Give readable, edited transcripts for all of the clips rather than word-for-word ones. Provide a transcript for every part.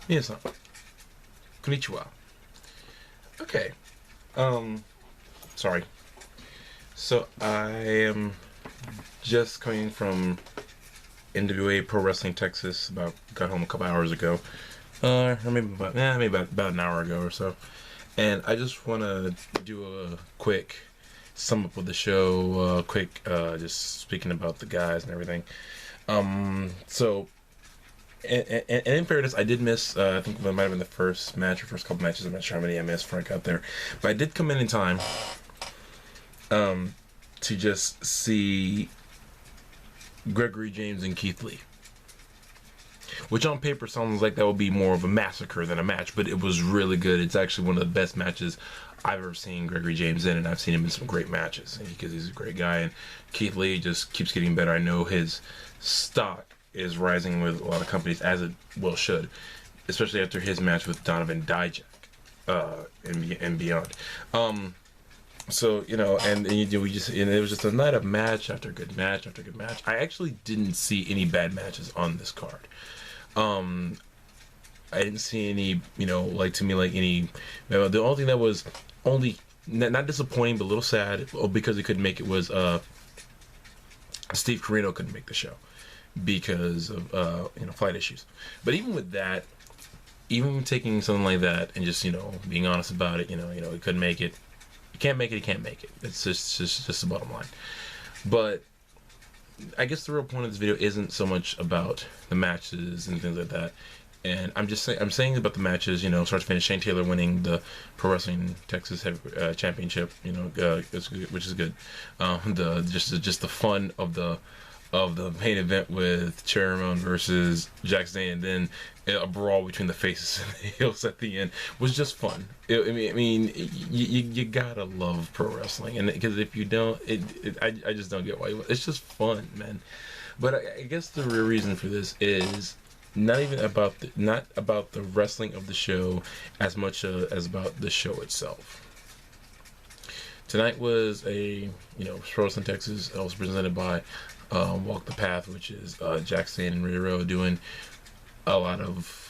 皆さん、konnichiwa. Okay. Sorry. So I am just coming from NWA Pro Wrestling Texas. Got home a couple hours ago, or maybe about an hour ago or so. And I just want to do a quick sum up of the show. Just speaking about the guys and everything. And in fairness, I did miss, I think it might have been the first couple matches. I'm not sure how many I missed before I got there. But I did come in time to just see Gregory James and Keith Lee. Which on paper sounds like that would be more of a massacre than a match, but it was really good. It's actually one of the best matches I've ever seen Gregory James in, and I've seen him in some great matches because he's a great guy. And Keith Lee just keeps getting better. I know his stock is rising with a lot of companies, as it well should, especially after his match with Donovan Dijak and beyond. So it was just a night of match after good match after good match. I actually didn't see any bad matches on this card. I didn't see any, the only thing that was not disappointing but a little sad because he couldn't make it was Steve Corino couldn't make the show because of flight issues. But even with that, even taking something like that and just being honest about it, he couldn't make it. You can't make it. You can't make it. It's just the bottom line. But I guess the real point of this video isn't so much about the matches and things like that. And I'm saying about the matches, start to finish. Shane Taylor winning the Pro Wrestling Texas Championship, which is good. Just the fun of the main event with Cherry Ramon versus Jack Zane, and then a brawl between the faces and the heels at the end was just fun. You gotta love pro wrestling, and because if you don't, I just don't get why. It's just fun, man. But I guess the real reason for this is not about the wrestling of the show as much as about the show itself. Tonight was a Pro Wrestling Texas. It was presented by Walk the Path, which is Jack Zane and Riro doing a lot of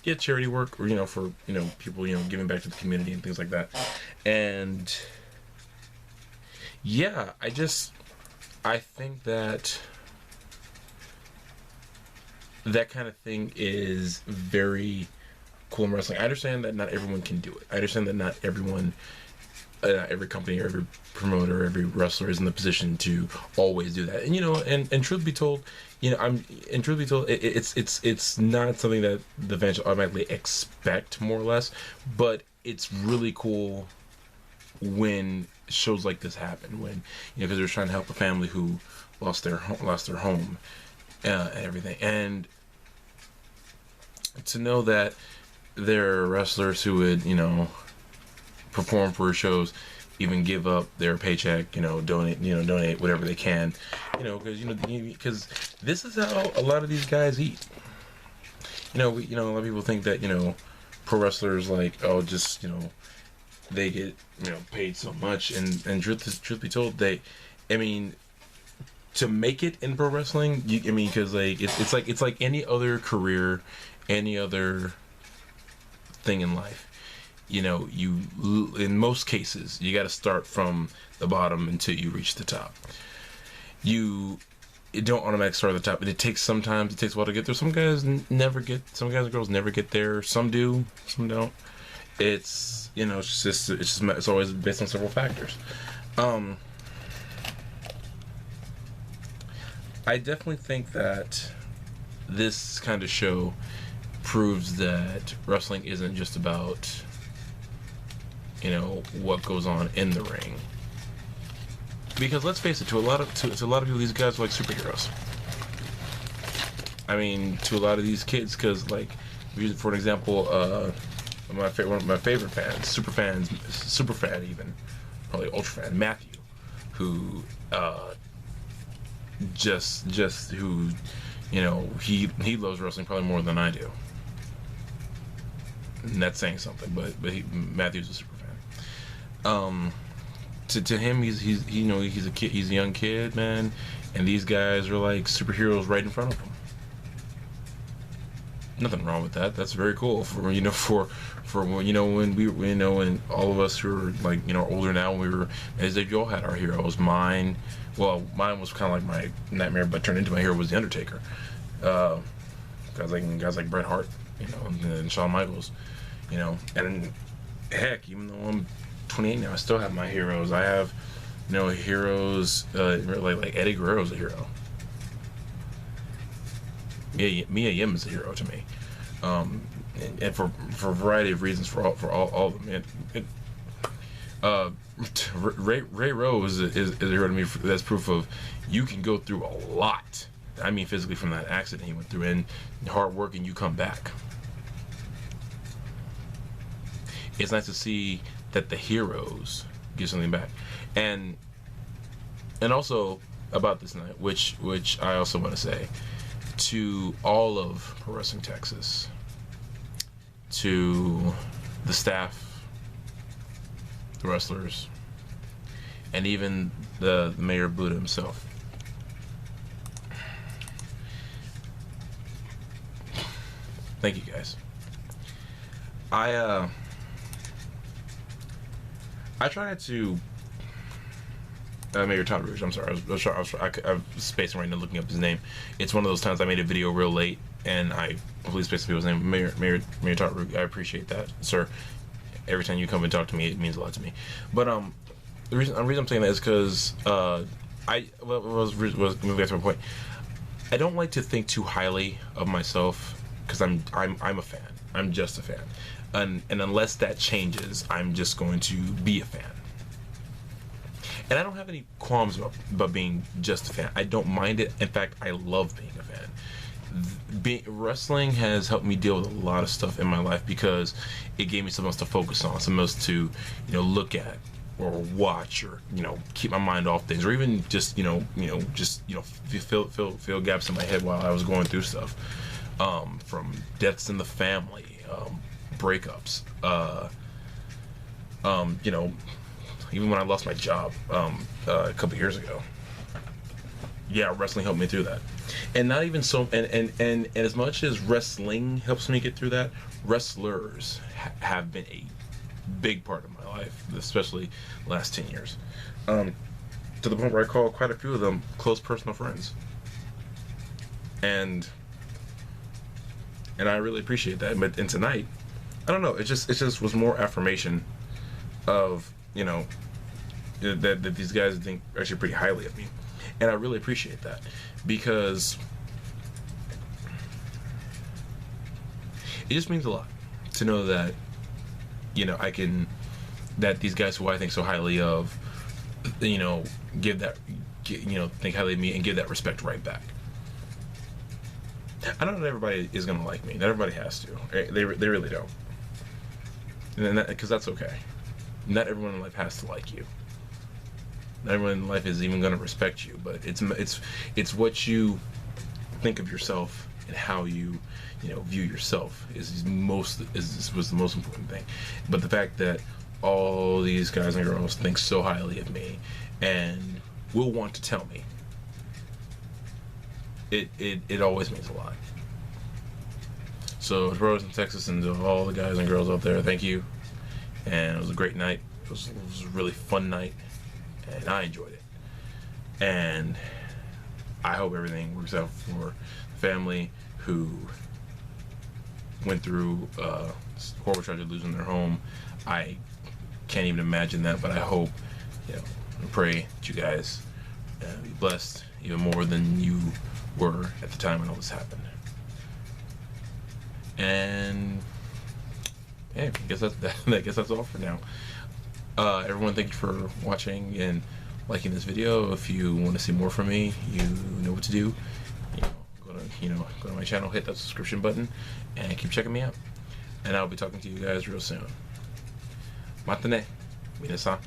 charity work, or for people giving back to the community and things like that. And I think that kind of thing is very cool in wrestling. I understand that not everyone can do it. I understand that not everyone, every company, or every promoter, every wrestler is in the position to always do that. And truth be told, it's not something that the fans should automatically expect, more or less. But it's really cool when shows like this happen, when because they're trying to help a family who lost their home and everything, and to know that there are wrestlers who would perform for shows, even give up their paycheck, donate whatever they can, because this is how a lot of these guys eat. A lot of people think that pro wrestlers they get paid so much, and truth be told, to make it in pro wrestling, because it's like any other career, any other thing in life. In most cases, you got to start from the bottom until you reach the top. You don't automatically start at the top, but it takes a while to get there. Some guys and girls never get there. Some do, some don't. It's it's always based on several factors. I definitely think that this kind of show proves that wrestling isn't just about what goes on in the ring. Because let's face it, to a lot of people, these guys are like superheroes. To a lot of these kids, because for an example, one of my favorite fans, super fan even, probably ultra fan, Matthew, who he loves wrestling probably more than I do. And that's saying something, but Matthew's a super fan. To him, he's a kid, he's a young kid, man, and these guys are like superheroes right in front of him. Nothing wrong with that. That's very cool. For when all of us who are like older now, we were as if you all had our heroes. Mine was kind of like my nightmare, but turned into my hero was the Undertaker. Guys like Bret Hart, and Shawn Michaels, and heck, even though I'm 28 now, I still have my heroes. I have heroes like Eddie Guerrero's a hero. Mia Yim is a hero to me, and for a variety of reasons, for all of them. Ray Rose is a hero to me. That's proof of you can go through a lot. I mean, physically from that accident he went through, and hard work, and you come back. It's nice to see that the heroes give something back, and also about this night, which I also want to say. To all of Pro Wrestling Texas, to the staff, the wrestlers, and even the mayor of Buddha himself. Thank you guys. I tried to Mayor Todd Rouge. I'm sorry. I was spacing right now looking up his name. It's one of those times I made a video real late and I completely spaced people's name. Mayor Todd Rouge. I appreciate that, sir. Every time you come and talk to me, it means a lot to me. But the reason I'm saying that is because moving back to my point. I don't like to think too highly of myself because I'm a fan. I'm just a fan, and unless that changes, I'm just going to be a fan. And I don't have any qualms about being just a fan. I don't mind it. In fact, I love being a fan. Wrestling has helped me deal with a lot of stuff in my life because it gave me something else to focus on, something else to, look at or watch or, keep my mind off things, or even just, fill gaps in my head while I was going through stuff, from deaths in the family, breakups, even when I lost my job a couple years ago. Yeah, wrestling helped me through that. And not even so, and as much as wrestling helps me get through that, wrestlers have been a big part of my life, especially the last 10 years. To the point where I call quite a few of them close personal friends. And I really appreciate that. And tonight, I don't know, it just was more affirmation of, that these guys think actually pretty highly of me. And I really appreciate that because it just means a lot to know that, that these guys who I think so highly of, think highly of me and give that respect right back. I know not everybody is going to like me. Not everybody has to. Right? They really don't. And because that's okay. Not everyone in life has to like you. Not everyone in life is even going to respect you, but it's what you think of yourself and how you view yourself was the most important thing. But the fact that all these guys and girls think so highly of me and will want to tell me, it always means a lot. So to brothers in Texas and to all the guys and girls out there, thank you. And it was a great night. It was a really fun night, and I enjoyed it. And I hope everything works out for the family who went through horrible tragedy, losing their home. I can't even imagine that, but I hope, and pray that you guys be blessed even more than you were at the time when all this happened. And yeah, I guess that's all for now. Everyone, thank you for watching and liking this video. If you want to see more from me, you know what to do. Go to my channel, hit that subscription button, and keep checking me out. And I'll be talking to you guys real soon. Matane, minasan.